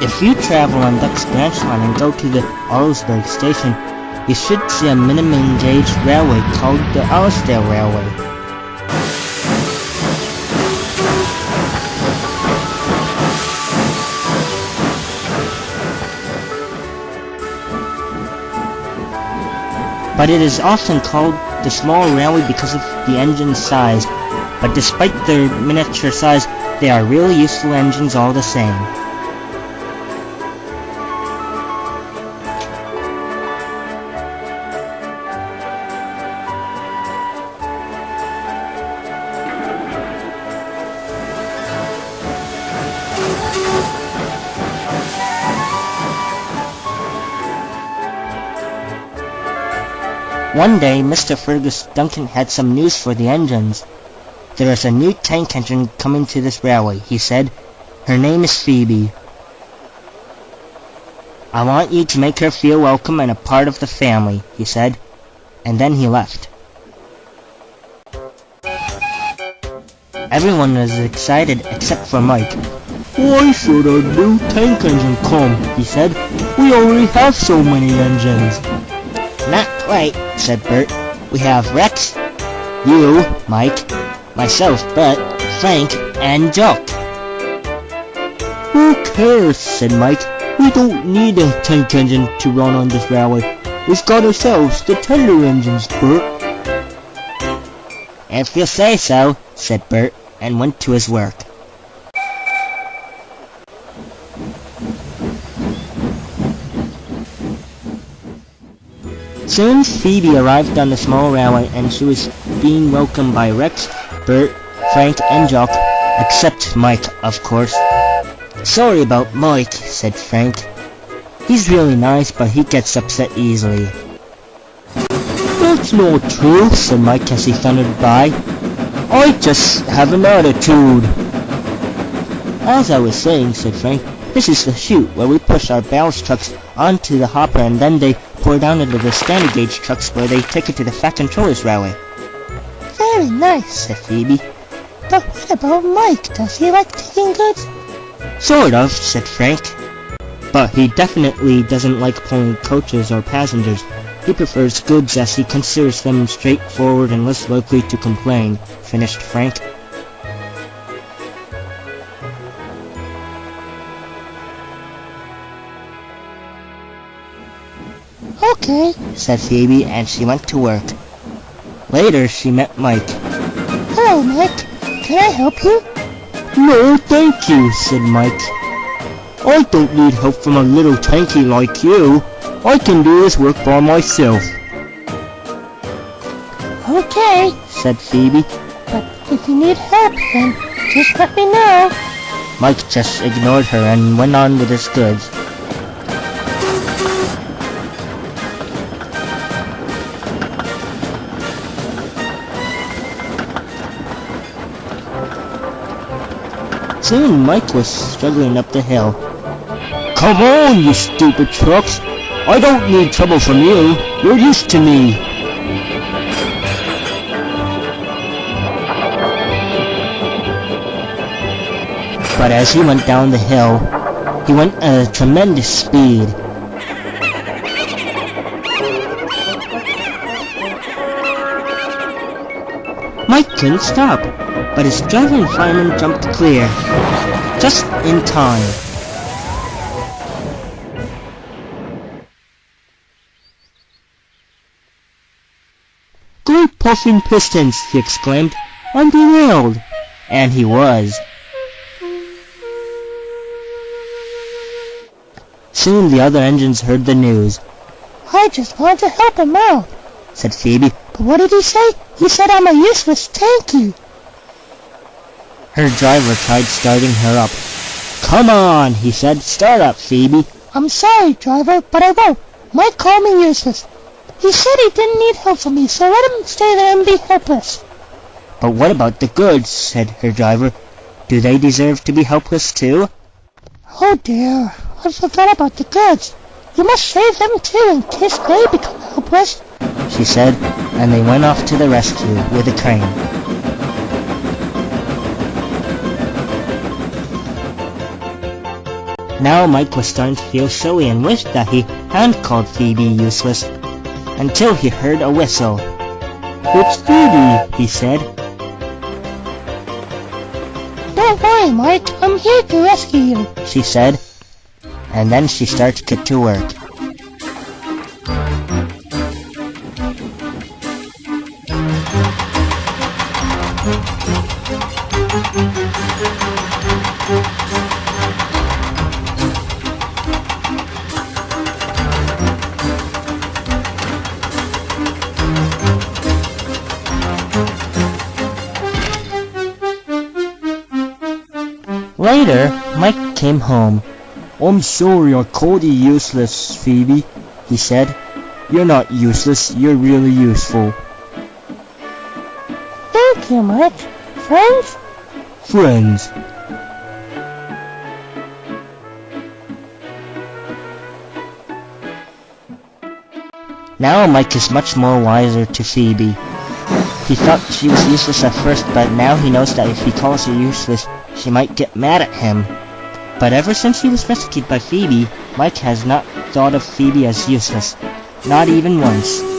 If you travel on Duck's branch line and go to the Arlesburg station, you should see a minimum gauge railway called the Arlesdale Railway. But it is often called the small railway because of the engine's size, but despite their miniature size, they are really useful engines all the same. One day, Mr. Fergus Duncan had some news for the engines. There is a new tank engine coming to this railway, he said. Her name is Phoebe. I want you to make her feel welcome and a part of the family, he said. And then he left. Everyone was excited except for Mike. Why should a new tank engine come, he said. We already have so many engines. Not quite, said Bert. We have Rex, you, Mike, myself, Bert, Frank, and Jock. Who cares, said Mike. We don't need a tank engine to run on this railway. We've got ourselves the tender engines, Bert. If you say so, said Bert, and went to his work. Soon Phoebe arrived on the small railway and she was being welcomed by Rex, Bert, Frank and Jock, except Mike, of course. Sorry about Mike, said Frank. He's really nice, but he gets upset easily. That's not true, said Mike as he thundered by. I just have an attitude. As I was saying, said Frank, this is the chute where we push our ballast trucks onto the hopper and then they pour down into the standard gauge trucks where they take it to the Fat Controllers Railway. Very nice, said Phoebe. But what about Mike? Does he like taking goods? Sort of, said Frank. But he definitely doesn't like pulling coaches or passengers. He prefers goods as he considers them straightforward and less likely to complain, finished Frank. Okay, said Phoebe, and she went to work. Later, she met Mike. Hello, Mike. Can I help you? No, thank you, said Mike. I don't need help from a little tanky like you. I can do this work by myself. Okay, said Phoebe. But if you need help, then just let me know. Mike just ignored her and went on with his goods. Soon Mike was struggling up the hill. Come on, you stupid trucks! I don't need trouble from you. You're used to me. But as he went down the hill, he went at a tremendous speed. Mike couldn't stop, but his driving fireman jumped clear, just in time. Great puffing pistons, he exclaimed. I'm derailed. And he was. Soon the other engines heard the news. I just wanted to help him out, said Phoebe. But what did he say? He said I'm a useless tanky. Her driver tried starting her up. Come on, he said. Start up, Phoebe. I'm sorry, driver, but I won't. Mike called me useless. He said he didn't need help from me, so let him stay there and be helpless. But what about the goods, said her driver. Do they deserve to be helpless too? Oh dear, I forgot about the goods. You must save them too in case they become helpless, she said, and they went off to the rescue with a crane. Now Mike was starting to feel silly and wished that he hadn't called Phoebe useless, until he heard a whistle. "It's Phoebe," he said. "Don't worry, Mike, I'm here to rescue you," she said, and then she started to get to work. Later, Mike came home. "I'm sorry I called you useless, Phoebe," he said. "You're not useless, you're really useful." "Thank you, Mike. Friends?" "Friends." Now Mike is much more wiser to Phoebe. He thought she was useless at first, but now he knows that if he calls her useless, she might get mad at him. But ever since he was rescued by Phoebe, Mike has not thought of Phoebe as useless. Not even once.